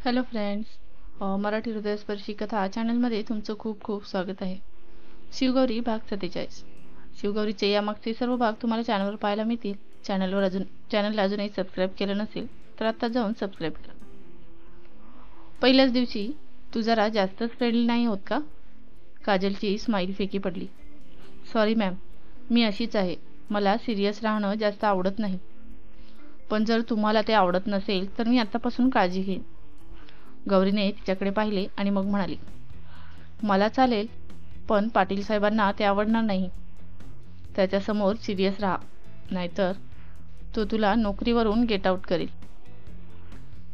Hello friends, Marathi हृदयस्पर्शी कथा चॅनलमध्ये तुमचं खूप खूप स्वागत आहे. शिवगौरी भाग 47. शिवगौरीचे यामागचे सर्व भाग तुम्हाला चॅनलवर पाहायला मिळतील. चॅनलला अजूनही सबस्क्राईब केलं नसेल तर आता जाऊन सबस्क्राईब करा. पहिल्याच दिवशी तू जरा जास्तच फ्रेंडली नाही होत का? काजलची स्माईल फिकी पडली. सॉरी मॅम, मी अशीच आहे. मला सिरियस राहणं जास्त आवडत नाही. पण जर तुम्हाला ते आवडत नसेल तर मी आतापासून काळजी घेईन. गौरीने तिच्याकडे पाहिले आणि मग म्हणाली, मला चालेल, पण पाटील साहेबांना ते आवडणार नाही. त्याच्यासमोर सिरियस राहा, नाहीतर तो तुला नोकरीवरून गेट आउट करेल.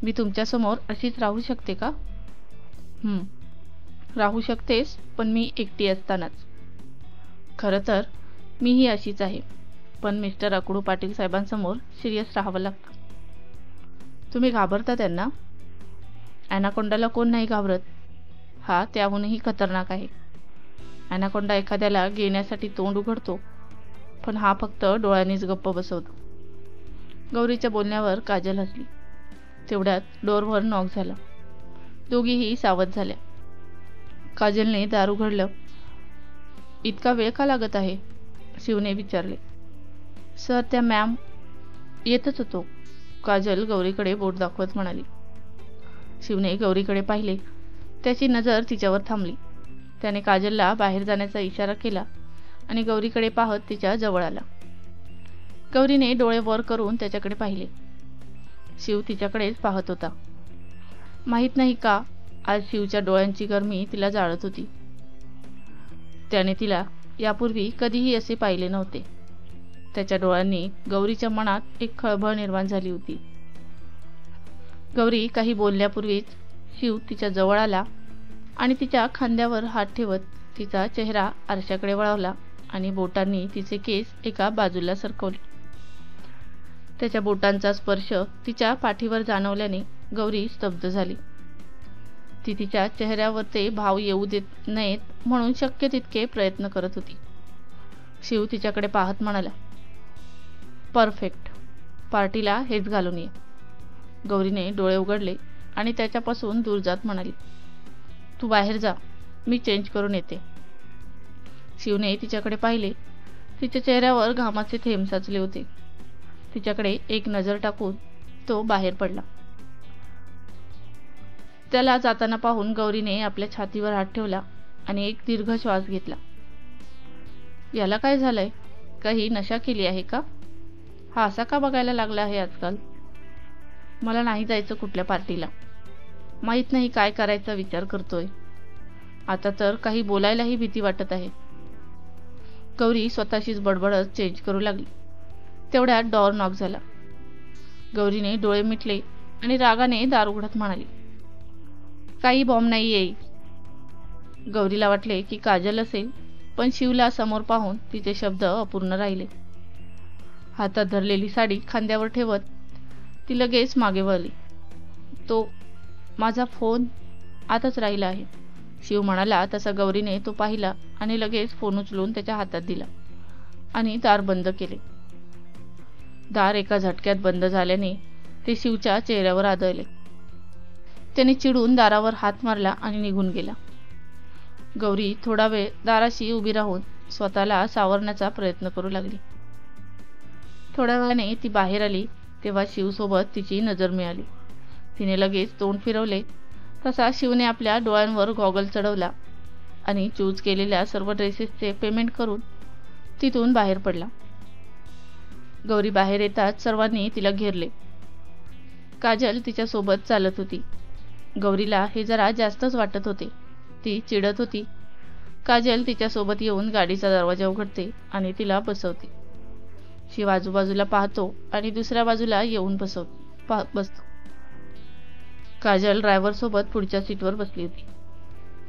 मी तुमच्यासमोर अशीच राहू शकते का? राहू शकतेस, पण मी एकटी असतानाच. खरं तर मीही अशीच आहे, पण मिस्टर अकडू पाटील साहेबांसमोर सिरियस राहावं लागतं. तुम्ही घाबरता त्यांना? ॲनाकोंडाला कोण नाही घाबरत. हा त्याहूनही खतरनाक आहे. ॲनाकोंडा एखाद्याला घेण्यासाठी तोंड उघडतो, पण हा फक्त डोळ्यांनीच गप्प बसवतो. गौरीच्या बोलण्यावर काजल हसली. तेवढ्यात डोअरवर नॉक झाला. दोघीही सावध झाल्या. काजलने दार उघडलं. इतका वेळ का लागत आहे? शिवने विचारले. सर, त्या मॅम येतच होतो, काजल गौरीकडे बोट दाखवत म्हणाली. शिवने गौरीकडे पाहिले. त्याची नजर तिच्यावर थांबली. त्याने काजलला बाहेर जाण्याचा इशारा केला आणि गौरीकडे पाहत तिच्या जवळ आला. गौरीने डोळे वर करून त्याच्याकडे पाहिले. शिव तिच्याकडेच पाहत होता. माहीत नाही का, आज शिवच्या डोळ्यांची गरमी तिला जाळत होती. त्याने तिला यापूर्वी कधीही असे पाहिले नव्हते. त्याच्या डोळ्यांनी गौरीच्या मनात एक खळबळ निर्माण झाली होती. गौरी काही बोलण्यापूर्वीच शिव तिच्या जवळ आला आणि तिच्या खांद्यावर हात ठेवत तिचा चेहरा आरशाकडे वळवला आणि बोटांनी तिचे केस एका बाजूला सरकवले. त्याच्या बोटांचा स्पर्श तिच्या पाठीवर जाणवल्याने गौरी स्तब्ध झाली. ती तिच्या चेहऱ्यावर ते भाव येऊ देत नाहीत म्हणून शक्य तितके प्रयत्न करत होती. शिव तिच्याकडे पाहत म्हणाला, परफेक्ट, पार्टीला हेच घालून ये. गौरीने डोळे उघडले आणि त्याच्यापासून दूर जात म्हणाली, तू बाहेर जा, मी चेंज करून येते. शिवने तिच्याकडे पाहिले. तिच्या चेहऱ्यावर घामाचे थेंब साचले होते. तिच्याकडे एक नजर टाकून तो बाहेर पडला. त्याला जाताना पाहून गौरीने आपल्या छातीवर हात ठेवला आणि एक दीर्घ श्वास घेतला. याला काय झालंय? काही नशा केली आहे का? हा असा का बघायला लागला आहे आजकाल? मला नाही जायचं कुठल्या पार्टीला. माहीत नाही काय करायचा विचार करतोय. आता तर काही बोलायलाही भीती वाटत आहे. गौरी स्वतःशीच बडबडत चेंज करू लागली. तेवढ्यात डोअर नॉक झाला. गौरीने डोळे मिटले आणि रागाने दार उघडत म्हणाली, काही बॉम्ब नाही येई. गौरीला वाटले की काजल असेल, पण शिवला समोर पाहून तिचे शब्द अपूर्ण राहिले. हातात धरलेली साडी खांद्यावर ठेवत ती लगेच मागे वळली. तो माझा फोन आतच राहिला आहे, शिव म्हणाला. तसा गौरीने तो पाहिला आणि लगेच फोन उचलून त्याच्या हातात दिला आणि दार बंद केले. दार एका झटक्यात बंद झाल्याने ते शिवच्या चेहऱ्यावर आदळले. त्याने चिडून दारावर हात मारला आणि निघून गेला. गौरी थोडा वेळ दाराशी उभी राहून स्वतःला सावरण्याचा प्रयत्न करू लागली. थोड्या वेळाने ती बाहेर आली तेव्हा शिवसोबत तिची नजर मिळाली. तिने लगेच तोंड फिरवले. तसा शिवने आपल्या डोळ्यांवर गॉगल चढवला आणि चूज केलेल्या सर्व ड्रेसेसचे पेमेंट करून तिथून बाहेर पडला. गौरी बाहेर येताच सर्वांनी तिला घेरले. काजल तिच्यासोबत चालत होती. गौरीला हे जरा जास्तच वाटत होते. ती चिडत होती. काजल तिच्यासोबत येऊन गाडीचा दरवाजा उघडते आणि तिला बसवते. शिव आजूबाजूला पाहतो आणि दुसऱ्या बाजूला येऊन बसतो. काजल ड्रायव्हर सोबत पुढच्या सीटवर बसली होती.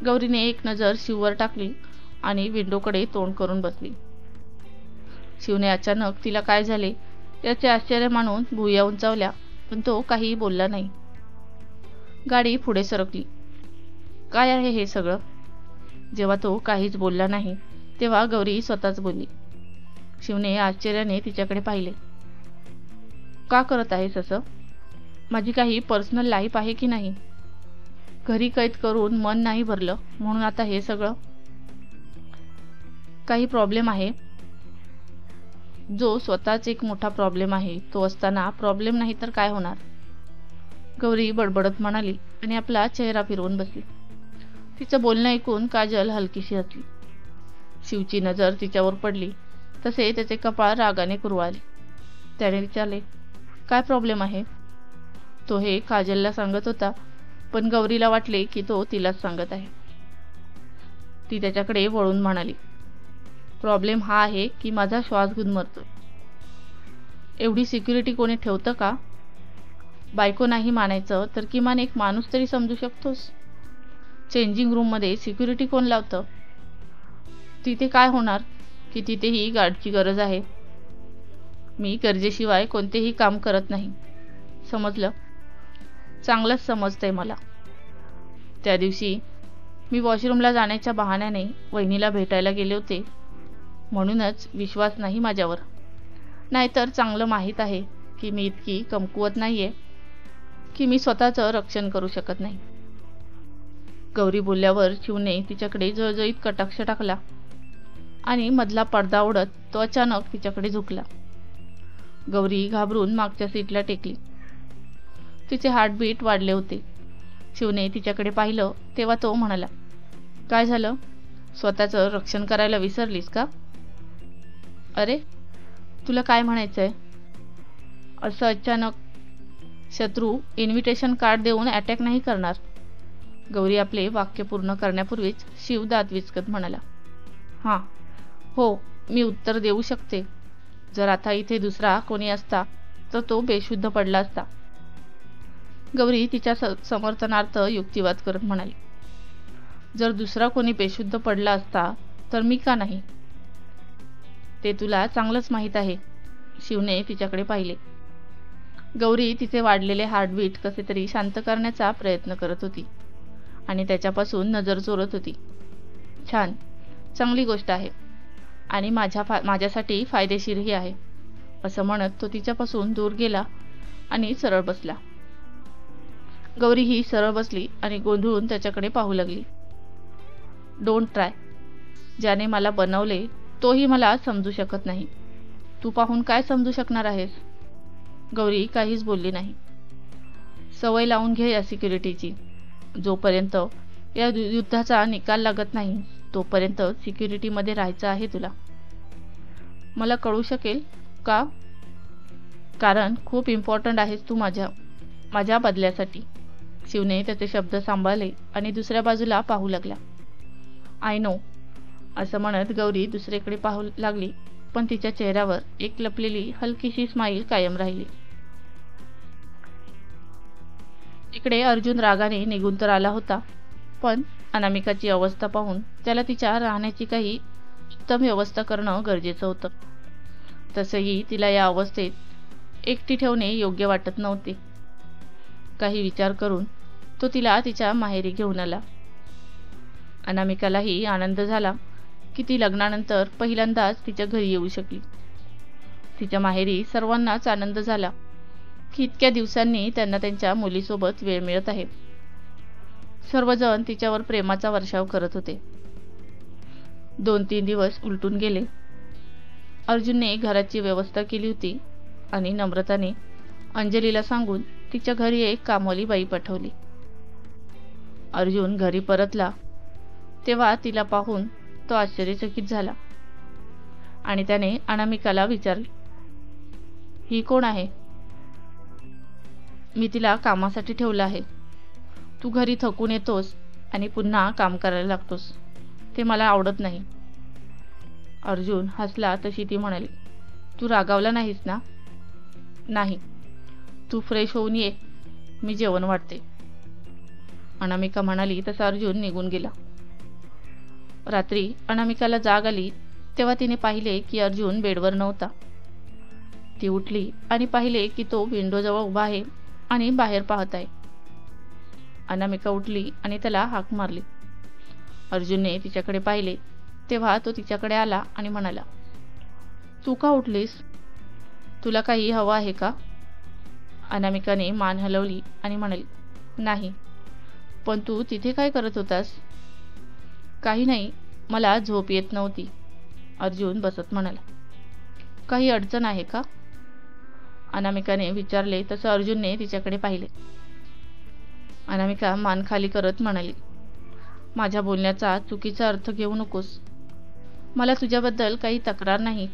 गौरीने एक नजर शिववर टाकली आणि विंडोकडे तोंड करून बसली. शिवने अचानक तिला काय झाले याचे आश्चर्य मानून भुवया उंचावल्या, पण तो काही बोलला नाही. गाडी पुढे सरकली. काय आहे हे सगळं? जेव्हा तो काहीच बोलला नाही तेव्हा गौरी स्वतःच बोलली. शिवने आश्चर्याने तिच्याकडे पाहिले. का करत आहेस असं? माझी काही पर्सनल लाईफ आहे की नाही? घरी कैद करून मन नाही भरलं म्हणून आता हे सगळं? काही प्रॉब्लेम आहे? जो स्वतःच एक मोठा प्रॉब्लेम आहे तो असताना प्रॉब्लेम नाही तर काय होणार? गौरी बडबडत म्हणाली आणि आपला चेहरा फिरवून बसली. तिचं बोलणं ऐकून काजल हलकीशी हसली. शिवची नजर तिच्यावर पडली तसे त्याचे कपाळ रागाने कुरवाळले. त्याने विचारले, काय प्रॉब्लेम आहे? तो हे काजलला सांगत होता, पण गौरीला वाटले की तो तिलाच सांगत आहे. ती त्याच्याकडे वळून म्हणाली, प्रॉब्लेम हा आहे की माझा श्वास गुदमरतोय. एवढी सिक्युरिटी कोणी ठेवतं का? बायको नाही मानायचं तर किमान एक माणूस तरी समजू शकतोस. चेंजिंग रूममध्ये सिक्युरिटी कोण लावतं? तिथे काय होणार की तिथेही गार्डची गरज आहे? मी गरजेशिवाय कोणतेही काम करत नाही, समजलं? चांगलंच समजतंय मला. त्या दिवशी मी वॉशरूमला जाण्याच्या बहाण्याने वहिनीला भेटायला गेले होते, म्हणूनच विश्वास नाही माझ्यावर. नाहीतर चांगलं माहीत आहे की मी इतकी कमकुवत नाहीये की मी स्वतःचं रक्षण करू शकत नाही. गौरी बोलल्यावर शिवने तिच्याकडे जळजळीत कटाक्ष टाकला आणि मधला पडदा ओढत तो अचानक तिच्याकडे झुकला. गौरी घाबरून मागच्या सीटला टेकली. तिचे हार्टबीट वाढले होते. शिवने तिच्याकडे पाहिलं तेव्हा तो म्हणाला, काय झालं? स्वतःचं रक्षण करायला विसरलीस का? अरे, तुला काय म्हणायचंय? असं अचानक शत्रू इन्व्हिटेशन कार्ड देऊन अटॅक नाही करणार. गौरी आपले वाक्य पूर्ण करण्यापूर्वीच शिव दात विचकत म्हणाला, हां, हो, मी उत्तर देऊ शकते. जर आता इथे दुसरा कोणी असता तर तो बेशुद्ध पडला असता. गौरी तिच्या समर्थनार्थ युक्तिवाद करत म्हणाली, जर दुसरा कोणी बेशुद्ध पडला असता तर मी का नाही? ते तुला चांगलंच माहीत आहे. शिवने तिच्याकडे पाहिले. गौरी तिचे वाढलेले हार्टबीट कसे तरी शांत करण्याचा प्रयत्न करत होती आणि त्याच्यापासून नजर चोरत होती. छान, चांगली गोष्ट आहे आणि माझ्यासाठी फायदेशीरही आहे, असं म्हणत तो तिच्यापासून दूर गेला आणि सरळ बसला. गौरी ही सरळ बसली आणि गोंधळून त्याच्याकडे पाहू लागली. Don't try. ज्याने मला बनवले तोही मला समजू शकत नाही. तू पाहून काय समजू शकणार आहेस? गौरी काहीच बोलली नाही. सवय लावून घे या सिक्युरिटीची. जोपर्यंत या युद्धाचा निकाल लागत नाही तोपर्यंत सिक्युरिटीमध्ये राहायचं आहे तुला. मला कळू शकेल का? कारण खूप इम्पॉर्टंट आहेस तू माझ्या बदल्यासाठी. शिवने त्याचे शब्द सांभाळले आणि दुसऱ्या बाजूला पाहू लागला. आय नो, असं म्हणत गौरी दुसरीकडे पाहू लागली, पण तिच्या चेहऱ्यावर एक लपलेली हलकीशी स्माईल कायम राहिली. इकडे अर्जुन रागाने निघून तर आला होता, पण अनामिकाची अवस्था पाहून त्याला तिच्या राहण्याची काही उत्तम व्यवस्था करणं गरजेचं होतं. तसंही तिला या अवस्थेत एकटी ठेवणे योग्य वाटत नव्हते. काही विचार करून तो तिला तिच्या माहेरी घेऊन आला. अनामिकालाही आनंद झाला की ती लग्नानंतर पहिल्यांदाच तिच्या घरी येऊ शकली. तिच्या माहेरी सर्वांनाच आनंद झाला की इतक्या दिवसांनी त्यांना त्यांच्या मुलीसोबत वेळ मिळत आहे. सर्वजण तिच्यावर प्रेमाचा वर्षाव करत होते. 2-3 दिवस उलटून गेले. अर्जुनने घराची व्यवस्था केली होती आणि नम्रताने अंजलीला सांगून तिच्या घरी एक कामवाली बाई पाठवली. अर्जुन घरी परतला तेव्हा तिला पाहून तो आश्चर्यचकित झाला आणि त्याने अनामिकाला विचारले, ही कोण आहे? मी तिला कामासाठी ठेवलं आहे. तू घरी थकून येतोस आणि पुन्हा काम करायला लागतोस, ते मला आवडत नाही. अर्जुन हसला तशी ती म्हणाली, तू रागावला नाहीस ना? नाही. तू फ्रेश होऊन ये, मी जेवण वाढते. अनामिका म्हणाली तसा अर्जुन निघून गेला. रात्री अनामिकाला जाग आली तेव्हा तिने पाहिले की अर्जुन बेडवर नव्हता. ती उठली आणि पाहिले की तो विंडोजवळ उभा आहे आणि बाहेर पाहत आहे. अनामिका उठली आणि त्याला हाक मारली. अर्जुनने तिच्याकडे पाहिले तेव्हा तो तिच्याकडे आला आणि म्हणाला, तू का उठलीस? तुला काही हवं आहे का? अनामिकाने मान हलवली आणि म्हणाली, नाही, पण तू तिथे काय करत होतास? काही नाही, मला झोप येत नव्हती, अर्जुन बसत म्हणाला. काही अडचण आहे का? अनामिकाने विचारले तसं अर्जुनने तिच्याकडे पाहिले. अनामिका मान खाली करत म्हणाली, माझ्या बोलण्याचा चुकीचा अर्थ घेऊ नकोस. मला तुझ्याबद्दल काही तक्रार नाही,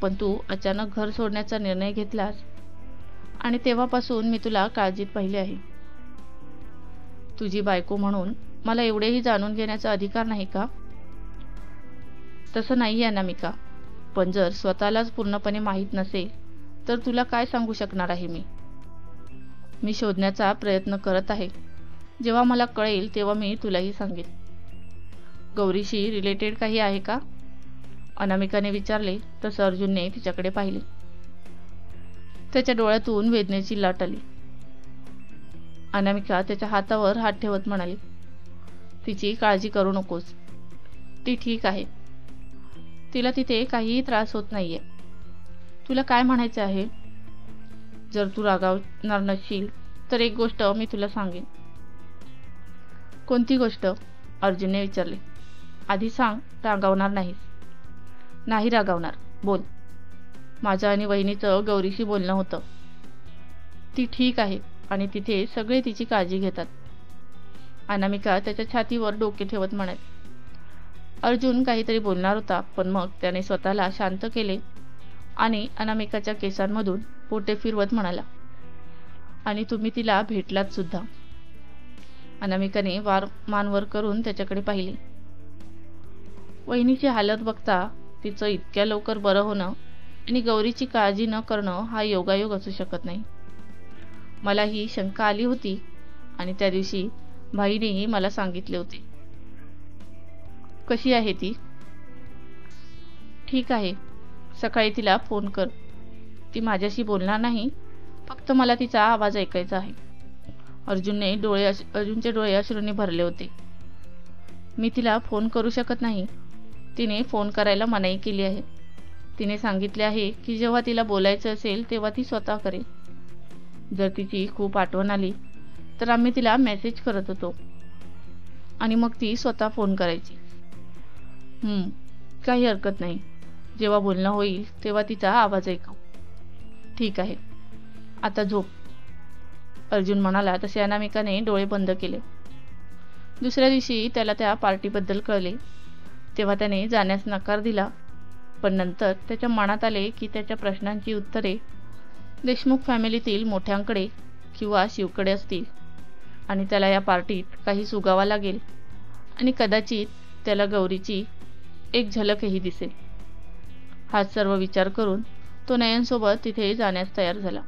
पण तू अचानक घर सोडण्याचा निर्णय घेतलास आणि तेव्हापासून मी तुला काळजीत पाहिले आहे. तुझी बायको म्हणून मला एवढेही जाणून घेण्याचा अधिकार नाही का? तसं नाही अनामिका, पण जर स्वतःलाच पूर्णपणे माहीत नसेल तर तुला काय सांगू शकणार आहे मी शोधण्याचा प्रयत्न करत आहे. जेव्हा मला कळेल तेव्हा मी तुलाही सांगेन. गौरीशी रिलेटेड काही आहे का? अनामिकाने विचारले तसं अर्जुनने तिच्याकडे पाहिले. त्याच्या डोळ्यातून वेदनेची लाट आली. अनामिका त्याच्या हातावर हात ठेवत म्हणाली, तिची काळजी करू नकोस, ती ठीक आहे. तिला तिथे काहीही त्रास होत नाहीये. तुला काय म्हणायचे आहे? जर तू रागावणार नसशील तर एक गोष्ट मी तुला सांगेन. कोणती गोष्ट? अर्जुनने विचारले. आधी सांग, रागावणार नाहीस. नाही रागावणार, बोल. माझं आणि वहिनीचं गौरीशी बोलणं होतं. ती ठीक आहे आणि तिथे सगळे तिची काळजी घेतात. अनामिका त्याच्या छातीवर डोके ठेवत म्हणाली. अर्जुन काहीतरी बोलणार होता, पण मग त्याने स्वतःला शांत केले आणि अनामिकाच्या केसांमधून पोटे फिरवत म्हणाला, आणि तुम्ही तिला भेटलात सुद्धा. अनामिकाने मान वर करून त्याच्याकडे पाहिले. वहिनीची हालत बघता तिचं इतक्या लवकर बरं होणं आणि गौरीची काळजी न करणं हा योगायोग असू शकत नाही. मला ही शंका आली होती आणि त्या दिवशी भाईनेही मला सांगितले होते. कशी आहे ती? ठीक आहे. सकाळी तिला फोन कर. ती माझ्याशी बोलणार नाही, फक्त मला तिचा आवाज ऐकायचा आहे. अर्जुनचे डोळे अश्रूंनी भरले होते. मी तिला फोन करू शकत नाही. तिने फोन करायला मनाई केली आहे. तिने सांगितले आहे की जेव्हा तिला बोलायचं असेल तेव्हा ती स्वतः करेल. जर तिची खूप आठवण आली तर आम्ही तिला मेसेज करत होतो आणि मग ती स्वतः फोन करायची. काही हरकत नाही. जेव्हा बोलणं होईल तेव्हा तिचा आवाज ऐकव. ठीक आहे, आता झोप, अर्जुन म्हणाला तसे अनामिकाने डोळे बंद केले. दुसऱ्या दिवशी त्याला त्या पार्टीबद्दल कळले तेव्हा त्याने जाण्यास नकार दिला, पण नंतर त्याच्या मनात आले की त्याच्या प्रश्नांची उत्तरे देशमुख फॅमिलीतील मोठ्यांकडे किंवा शिवकडे असतील आणि त्याला या पार्टीत काही सुगावा लागेल आणि कदाचित त्याला गौरीची एक झलकही दिसेल. हाच सर्व विचार करून तो नयनसोबत तिथे जाण्यास तयार झाला.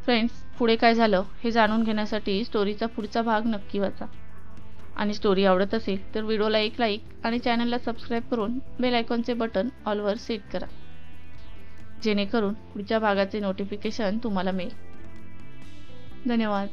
फ्रेंड्स, पुढे काय झालं हे जाणून घेण्यासाठी स्टोरीचा पुढचा भाग नक्की वाचा. आणि स्टोरी आवडत असेल तर व्हिडिओला एक लाईक आणि चॅनलला सबस्क्राईब करून बेल आयकॉनचे बटन ऑलवर सेट करा, जेणेकरून पुढच्या भागाचे नोटिफिकेशन तुम्हाला मिळेल. धन्यवाद.